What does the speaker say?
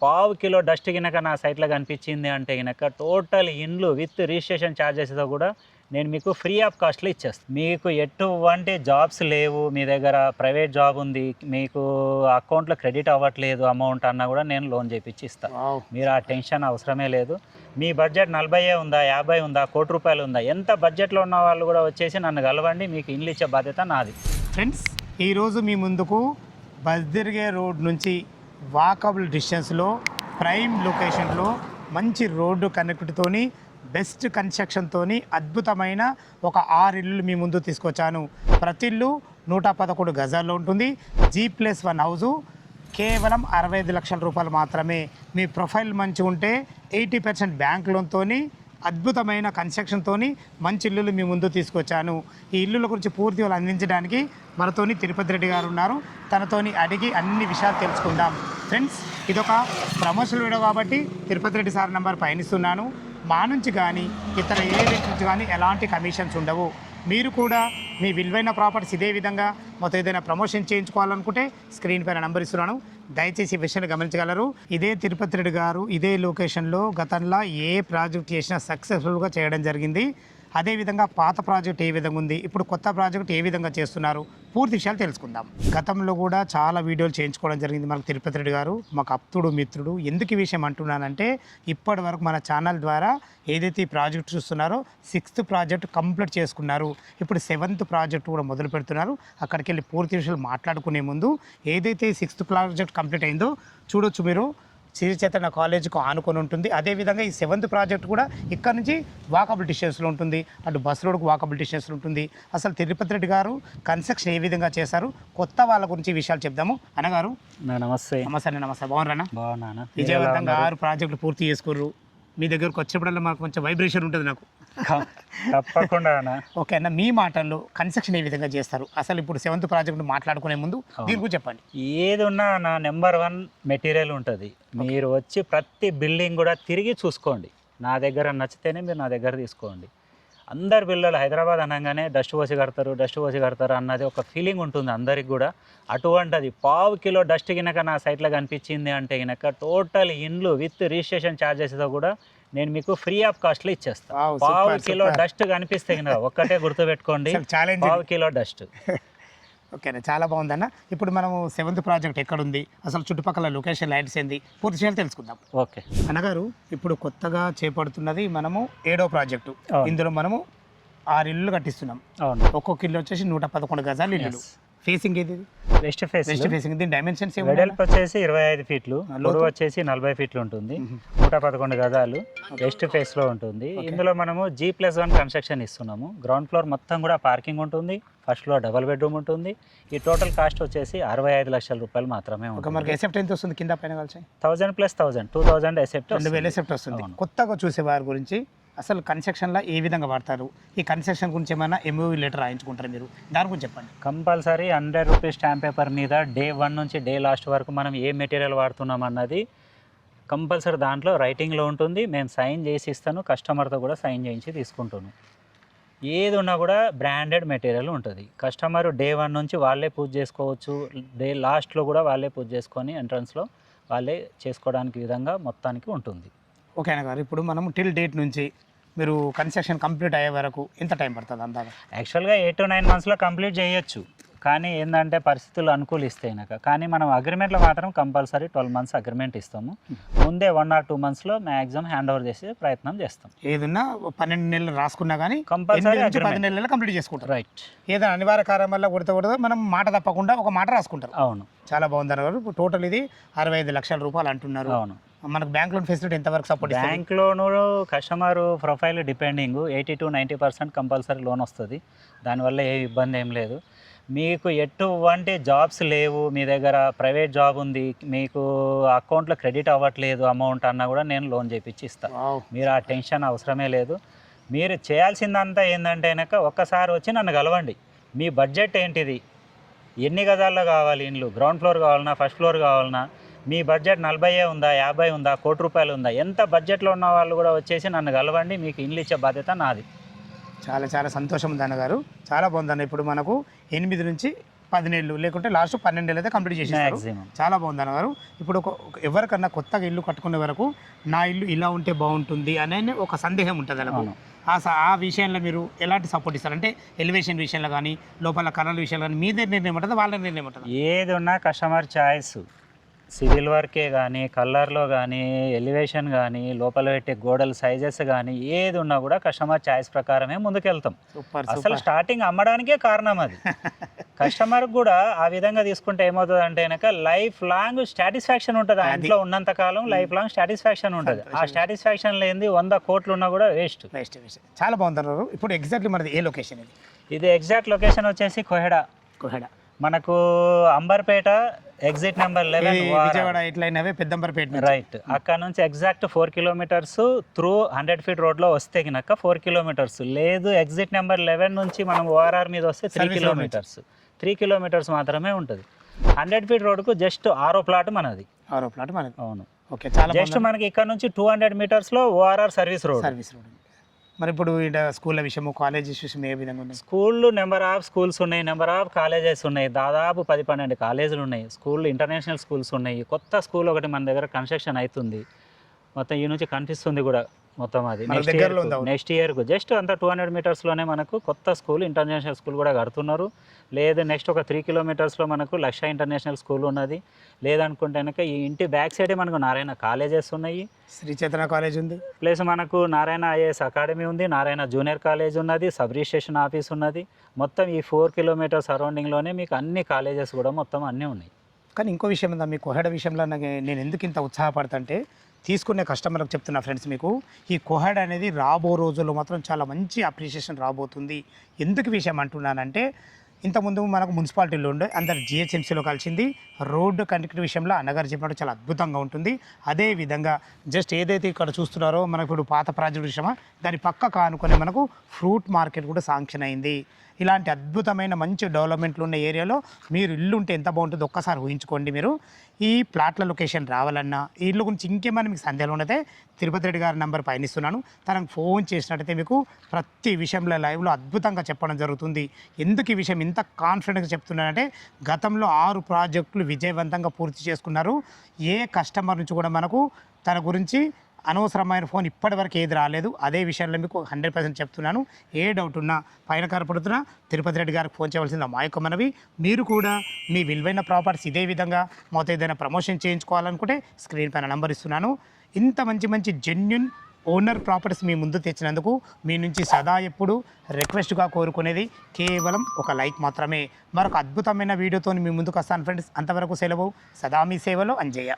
పావు kilo dust గినక నా సైట్లో కనిపించింది అంటే గినక టోటల్ ఇండ్లు విత్ రిజిస్ట్రేషన్ ఛార్జెస్తో కూడా నేను మీకు ఫ్రీ ఆఫ్ కాస్ట్లో ఇచ్చేస్తాను. మీకు ఎటువంటి జాబ్స్ లేవు, మీ దగ్గర ప్రైవేట్ జాబ్ ఉంది, మీకు అకౌంట్లో క్రెడిట్ అవ్వట్లేదు అమౌంట్ అన్నా కూడా నేను లోన్ చేయించి ఇస్తాను. మీరు ఆ టెన్షన్ అవసరమే లేదు. మీ బడ్జెట్ 40 ఉందా, 50 ఉందా, ₹1,00,00,000 ఉందా, ఎంత బడ్జెట్లో ఉన్న వాళ్ళు కూడా వచ్చేసి నన్ను కలవండి, మీకు ఇండ్లు ఇచ్చే బాధ్యత నాది. ఫ్రెండ్స్, ఈరోజు మీ ముందుకు బస్దిర్గే రోడ్ నుంచి వాకబుల్ డిస్టెన్స్లో ప్రైమ్ లొకేషన్లో మంచి రోడ్డు కనెక్టివిటీతోని బెస్ట్ కన్స్ట్రక్షన్తోని అద్భుతమైన ఒక 6 ఇళ్ళు మీ ముందు తీసుకొచ్చాను. ప్రతి ఇల్లు 111 గజాల్లో ఉంటుంది. G+1 హౌజు కేవలం 65 లక్షల రూపాయలు మాత్రమే. మీ ప్రొఫైల్ మంచిగా ఉంటే 80% బ్యాంక్ లోన్తోని అద్భుతమైన కన్స్ట్రక్షన్తోని మంచి ఇల్లులు మీ ముందు తీసుకొచ్చాను. ఈ ఇల్లుల గురించి పూర్తి వాళ్ళు అందించడానికి మనతోని తిరుపతి రెడ్డి గారు ఉన్నారు. తనతోని అడిగి అన్ని విషయాలు తెలుసుకుందాం. ఫ్రెండ్స్, ఇదొక ప్రమోషనల్ వీడియో కాబట్టి తిరుపతి రెడ్డి సార్ నెంబర్ పయనిస్తున్నాను. మా నుంచి కానీ ఇతర ఏ వ్యక్తి నుంచి కానీ ఎలాంటి కమిషన్స్ ఉండవు. మీరు కూడా మీ విలువైన ప్రాపర్టీస్ ఇదే విధంగా మొత్తం ఏదైనా ప్రమోషన్ చేయించుకోవాలనుకుంటే స్క్రీన్ పైన నెంబర్ ఇస్తున్నాను, దయచేసి ఈ విషయాన్ని గమనించగలరు. ఇదే తిరుపతి రెడ్డి గారు ఇదే లొకేషన్లో గతంలో ఏ ప్రాజెక్ట్ చేసినా సక్సెస్ఫుల్గా చేయడం జరిగింది. అదేవిధంగా పాత ప్రాజెక్ట్ ఏ విధంగా ఉంది, ఇప్పుడు కొత్త ప్రాజెక్ట్ ఏ విధంగా చేస్తున్నారు, పూర్తి విషయాలు తెలుసుకుందాం. గతంలో కూడా చాలా వీడియోలు చేయించుకోవడం జరిగింది మనకు తిరుపతి రెడ్డి గారు, మాకు అప్తుడు మిత్రుడు. ఎందుకు ఈ విషయం అంటున్నానంటే ఇప్పటి వరకు మన ఛానల్ ద్వారా ఏదైతే ఈ ప్రాజెక్ట్ చూస్తున్నారో 6th ప్రాజెక్ట్ కంప్లీట్ చేసుకున్నారు. ఇప్పుడు 7th ప్రాజెక్ట్ కూడా మొదలు పెడుతున్నారు. అక్కడికి వెళ్ళి పూర్తి విషయాలు మాట్లాడుకునే ముందు ఏదైతే 6th ప్రాజెక్ట్ కంప్లీట్ అయిందో చూడొచ్చు మీరు. శ్రీ చైతన్య కాలేజీకు ఆనుకొని ఉంటుంది. అదేవిధంగా ఈ 7th ప్రాజెక్ట్ కూడా ఇక్కడ నుంచి వాకబుల్ డిస్టెన్స్లో ఉంటుంది. అటు బస్ రోడ్కు వాకబుల్ డిస్టెన్స్లో ఉంటుంది. అసలు తిరుపతి రెడ్డి గారు కన్స్ట్రక్షన్ ఏ విధంగా చేశారు, కొత్త వాళ్ళ గురించి విషయాలు చెప్దాము. అన్నగారు నమస్తే. నమస్తే. నమస్తే. బాగున్నారా? బాగున్నాను. విజయవంతంగా 6 ప్రాజెక్టులు పూర్తి చేసుకుర్రు. మీ దగ్గరకు వచ్చేప్పుడల్లా మాకు కొంచెం వైబ్రేషన్ ఉంటుంది నాకు. తప్పకుండా. ఓకే అన్న, మీ మాటల్లో కన్స్ట్రక్షన్ ఏ విధంగా చేస్తారు, అసలు ఇప్పుడు 7th ప్రాజెక్ట్ మాట్లాడుకునే ముందు దీని గురించి చెప్పండి. ఏది ఉన్నా నా నెంబర్ 1 మెటీరియల్ ఉంటుంది. మీరు వచ్చి ప్రతి బిల్డింగ్ కూడా తిరిగి చూసుకోండి. నా దగ్గర నచ్చితేనే మీరు నా దగ్గర తీసుకోండి. అందరు బిల్డర్లు హైదరాబాద్ అనగానే డస్ట్ పోసి కడతారు అన్నది ఒక ఫీలింగ్ ఉంటుంది అందరికి కూడా. అటువంటిది పావు కిలో డస్ట్ గినక నా సైట్లో కనిపించింది అంటే గినక టోటల్ ఇండ్లు విత్ రిజిస్ట్రేషన్ ఛార్జెస్తో కూడా నేను మీకు ఫ్రీ ఆఫ్ కాస్ట్లో ఇచ్చేస్తాను. పావు కిలో డస్ట్ కనిపిస్తే గినక ఒక్కటే గుర్తుపెట్టుకోండి, పావు కిలో డస్ట్. ఓకేనా, చాలా బాగుందన్న. ఇప్పుడు మనము 7th ప్రాజెక్ట్ ఎక్కడుంది, అసలు చుట్టుపక్కల లొకేషన్ లైట్స్ ఏంది, పూర్తి విషయాలు తెలుసుకుందాం. ఓకే అన్నగారు, ఇప్పుడు కొత్తగా చేపడుతున్నది మనము 7వ ప్రాజెక్టు. ఇందులో మనము 6 ఇళ్ళు కట్టిస్తున్నాం. ఒక్కొక్క ఇల్లు వచ్చేసి 111 గజాలు ఇల్లు. ఫేసింగ్ ఏది? West facing. దీని డైమెన్షన్స్ వెడల్పు వచ్చేసి 25 ఫీట్లు, పొడవు వచ్చేసి 40 ఫీట్లు ఉంటుంది. 111 గజాలు వెస్ట్ ఫేస్ లో ఉంటుంది. ఇందులో మనము G+1 కన్స్ట్రక్షన్ ఇస్తున్నాము. గ్రౌండ్ ఫ్లోర్ మొత్తం కూడా పార్కింగ్ ఉంటుంది. ఫస్ట్ ఫ్లోర్ డబుల్ బెడ్రూమ్ ఉంటుంది. ఈ టోటల్ కాస్ట్ వచ్చేసి 65 లక్షల రూపాయలు మాత్రమే ఉంటుంది. మనకి ఎసెప్ట్ ఎంత వస్తుంది కింద పైన కలిసి? 1000 + 1000 2000 ఎసెప్ట్ 2000 ఎసెప్ట్ వస్తుంది. కొత్తగా చూసే వారి గురించి అసలు కన్స్ట్రక్షన్లో ఏ విధంగా వాడతారు, ఈ కన్స్ట్రక్షన్ గురించి ఏమైనా MOU లెటర్ రాయించుకుంటారు మీరు, దాని గురించి చెప్పండి. కంపల్సరీ 100 రూపీస్ స్టాంప్ పేపర్ మీద డే 1 నుంచి డే లాస్ట్ వరకు మనం ఏ మెటీరియల్ వాడుతున్నాం అన్నది కంపల్సరీ దాంట్లో రైటింగ్లో ఉంటుంది. మేము సైన్ చేసి ఇస్తాను, కస్టమర్తో కూడా సైన్ చేయించి తీసుకుంటాను. ఏది ఉన్నా కూడా బ్రాండెడ్ మెటీరియల్ ఉంటుంది. కస్టమర్ డే 1 నుంచి వాళ్ళే పూజ చేసుకోవచ్చు, డే లాస్ట్లో కూడా వాళ్ళే పూజ చేసుకొని ఎంట్రన్స్లో వాళ్ళే చేసుకోవడానికి విధంగా మొత్తానికి ఉంటుంది. ఓకేనా గారు, ఇప్పుడు మనం టిల్ డేట్ నుంచి మీరు కన్స్ట్రక్షన్ కంప్లీట్ అయ్యే వరకు ఎంత టైం పడుతుంది అందాక? యాక్చువల్గా 8 to 9 మంత్స్లో కంప్లీట్ చేయొచ్చు, కానీ ఏంటంటే పరిస్థితులు అనుకూలిస్తాయి నాకు. కానీ మనం అగ్రిమెంట్లో మాత్రం కంపల్సరీ 12 months అగ్రిమెంట్ ఇస్తాము. ముందే 1 or 2 monthsలో మ్యాక్సిమం హ్యాండ్ ఓవర్ చేసే ప్రయత్నం చేస్తాం. ఏదన్నా 12 నెలలు రాసుకున్నా కానీ కంపల్సరీ 10 నెలలు కంప్లీట్ చేసుకుంటారు. రైట్. ఏదైనా అనివార్య కారణం వల్ల కొడతా మనం మాట తప్పకుండా ఒక మాట రాసుకుంటారు. అవును, చాలా బాగుంది అన్నారు. టోటల్ ఇది 65 లక్షల రూపాయలు అంటున్నారు. అవును. మనకు బ్యాంక్ లోన్ ఫెసిలిటీ ఎంతవరకు support? Bank loan customer profile depending 80 to 90% compulsory loan వస్తుంది. దానివల్ల ఏ ఇబ్బంది ఏం లేదు. మీకు ఎటువంటి జాబ్స్ లేవు, మీ దగ్గర ప్రైవేట్ జాబ్ ఉంది, మీకు అకౌంట్లో క్రెడిట్ అవ్వట్లేదు అమౌంట్ అన్నా కూడా నేను లోన్ చేయించి ఇస్తాను. మీరు ఆ టెన్షన్ అవసరమే లేదు. మీరు చేయాల్సిందంతా ఏంటంటే కనుక ఒక్కసారి వచ్చి నన్ను కలవండి. మీ బడ్జెట్ ఏంటిది, ఎన్ని గజాల్లో కావాలి ఇండ్లు, గ్రౌండ్ ఫ్లోర్ కావాలన్నా, ఫస్ట్ ఫ్లోర్ కావాలన్నా, మీ బడ్జెట్ 40 ఉందా, 50 ఉందా, ₹1,00,00,000 ఉందా, ఎంత బడ్జెట్లో ఉన్న వాళ్ళు కూడా వచ్చేసి నన్ను కలవండి, మీకు ఇండ్లు ఇచ్చే బాధ్యత నాది. చాలా చాలా సంతోషం ఉంది అన్నగారు, చాలా బాగుందన్న. ఇప్పుడు మనకు 8 నుంచి 10 నెలలు లేకుంటే లాస్ట్ 12 నెలలు అయితే కంప్లీట్ చేసేస్తారు. మ్యాక్సిమం. చాలా బాగుంది అన్నగారు. ఇప్పుడు ఎవరికన్నా కొత్తగా ఇల్లు కట్టుకునే వరకు నా ఇల్లు ఇలా ఉంటే బాగుంటుంది అనే ఒక సందేహం ఉంటుంది అలాగ. ఆ విషయంలో మీరు ఎలాంటి సపోర్ట్ ఇస్తారు? అంటే ఎలివేషన్ విషయంలో కానీ లోపల కలర్ విషయంలో కానీ మీదే నిర్ణయం ఉంటుందా, వాళ్ళ నిర్ణయం ఉంటుందా? ఏది ఉన్నా కస్టమర్ చాయిస్. సివిల్ వర్కే కానీ, కలర్లో కానీ, ఎలివేషన్ కానీ, లోపల పెట్టే గోడల సైజెస్ కానీ ఏది ఉన్నా కూడా కస్టమర్ చాయిస్ ప్రకారమే ముందుకెళ్తాం. సూపర్ అసలు స్టార్టింగ్ అమ్మడానికే కారణం అది. కస్టమర్ కూడా ఆ విధంగా తీసుకుంటే ఏమవుతుంది అంటే కనుక లైఫ్ లాంగ్ సాటిస్ఫాక్షన్ ఉంటుంది. ఆ ఇంట్లో ఉన్నంత కాలం లైఫ్ లాంగ్ సాటిస్ఫాక్షన్ ఉంటుంది. ఆ సాటిస్ఫాక్షన్ లేనిది 100 కోట్లు ఉన్నా కూడా వేస్ట్. చాలా బాగుంది. ఇప్పుడు ఎగ్జాక్ట్లీ మనది ఏ లొకేషన్ ఇది? ఇది ఎగ్జాక్ట్ లొకేషన్ వచ్చేసి కోహెడా. మనకు అంబర్పేట ఎగ్జిట్ నెంబర్ 11 విజయవాడ ఎట్లయినవే పెద్దంబర్పేట రైట్. అక్కడ నుంచి ఎగ్జాక్ట్ 4 కిలోమీటర్స్ త్రూ 100 ఫీట్ రోడ్లో వస్తే కనుక 4 కిలోమీటర్స్. లేదు ఎగ్జిట్ నెంబర్ 11 నుంచి మనం ఓఆర్ఆర్ మీద వస్తే 3 కిలోమీటర్స్. 3 కిలోమీటర్స్ మాత్రమే ఉంటుంది. 100 ఫీట్ రోడ్కు జస్ట్ 6వ ప్లాట్ మనది. అవును. ఓకే, చాలా జస్ట్ మనకి ఇక్కడ నుంచి 200 మీటర్స్లో ఓఆర్ఆర్ సర్వీస్ రోడ్. మరి ఇప్పుడు ఇక్కడ స్కూళ్ళ విషయము, కాలేజెస్ విషయం ఏ విధంగా ఉన్నాయి? స్కూళ్ళు నెంబర్ ఆఫ్ స్కూల్స్ ఉన్నాయి, నెంబర్ ఆఫ్ కాలేజెస్ ఉన్నాయి. దాదాపు 10-12 కాలేజీలు ఉన్నాయి. స్కూళ్ళు ఇంటర్నేషనల్ స్కూల్స్ ఉన్నాయి. కొత్త స్కూల్ ఒకటి మన దగ్గర కన్స్ట్రక్షన్ అవుతుంది. మొత్తం ఈ నుంచి కనిపిస్తుంది కూడా మొత్తం. అది నెక్స్ట్ ఇయర్కు జస్ట్ అంత 200 మీటర్స్లోనే మనకు కొత్త స్కూల్, ఇంటర్నేషనల్ స్కూల్ కూడా కడుతున్నారు. లేదు నెక్స్ట్ ఒక 3 కిలోమీటర్స్లో మనకు లక్ష ఇంటర్నేషనల్ స్కూల్ ఉన్నది. లేదనుకుంటే కనుక ఈ ఇంటి బ్యాక్ సైడే మనకు నారాయణ కాలేజెస్ ఉన్నాయి, శ్రీ చైతన్య కాలేజ్ ఉంది, ప్లస్ మనకు నారాయణ ఐఏఎస్ అకాడమీ ఉంది, నారాయణ జూనియర్ కాలేజ్ ఉన్నది, సబ్ రిజిస్ట్రేషన్ ఆఫీస్ ఉన్నది. మొత్తం ఈ 4 కిలోమీటర్స్ సరౌండింగ్లోనే మీకు అన్ని కాలేజెస్ కూడా మొత్తం అన్నీ ఉన్నాయి. కానీ ఇంకో విషయం ఉందా, మీ కోహెడ విషయంలో నేను ఎందుకు ఇంత ఉత్సాహపడతాంటే తీసుకునే కస్టమర్లకు చెప్తున్నా ఫ్రెండ్స్, మీకు ఈ కోహెడ అనేది రాబో రోజుల్లో మాత్రం చాలా మంచి అప్రిషియేషన్ రాబోతుంది. ఎందుకు విషయం అంటున్నానంటే ఇంతకుముందు మనకు మున్సిపాలిటీలో ఉండే అందరు జిహెచ్ఎంసీలో కలిసింది. రోడ్డు కనెక్టివిటీ విషయంలో అన్నగారు చెప్పినట్టు చాలా అద్భుతంగా ఉంటుంది. అదేవిధంగా జస్ట్ ఏదైతే ఇక్కడ చూస్తున్నారో మనకు ఇప్పుడు పాత ప్రాజెక్టు విషయమా దాని పక్క కానుకొని మనకు ఫ్రూట్ మార్కెట్ కూడా శాంక్షన్ అయింది. ఇలాంటి అద్భుతమైన మంచి డెవలప్మెంట్లు ఉన్న ఏరియాలో మీరు ఇల్లు ఉంటే ఎంత బాగుంటుందో ఒక్కసారి ఊహించుకోండి. మీరు ఈ ప్లాట్ల లొకేషన్ రావాలన్నా ఈ ఇల్లు గురించి ఇంకేమైనా మీకు సందేహాలు ఉన్నదే తిరుపతి రెడ్డి గారి నెంబర్ పైన ఇస్తున్నాను. తనకు ఫోన్ చేసినట్టయితే మీకు ప్రతి విషయంలో లైవ్లో అద్భుతంగా చెప్పడం జరుగుతుంది. ఎందుకు ఈ విషయం ఇంత కాన్ఫిడెంట్గా చెప్తున్నానంటే గతంలో 6 ప్రాజెక్టులు విజయవంతంగా పూర్తి చేసుకున్నారు. ఏ కస్టమర్ నుంచి కూడా మనకు తన గురించి అనవసరమైన ఫోన్ ఇప్పటివరకు ఏది రాలేదు. అదే విషయంలో మీకు 100% చెప్తున్నాను. ఏ డౌట్ ఉన్నా పైన కనపడుతున్నా తిరుపతి రెడ్డి గారికి ఫోన్ చేయవలసింది మా యొక్క మనవి. మీరు కూడా మీ విలువైన ప్రాపర్టీస్ ఇదే విధంగా మొత్తం ఏదైనా ప్రమోషన్ చేయించుకోవాలనుకుంటే స్క్రీన్ పైన నెంబర్ ఇస్తున్నాను. ఇంత మంచి జెన్యున్ ఓనర్ ప్రాపర్టీస్ మీ ముందు తెచ్చినందుకు మీ నుంచి సదా ఎప్పుడు రిక్వెస్ట్గా కోరుకునేది కేవలం ఒక లైక్ మాత్రమే. మరొక అద్భుతమైన వీడియోతో మీ ముందుకు వస్తాను ఫ్రెండ్స్. అంతవరకు సెలవు. సదా మీ సేవలో అంజయ్య.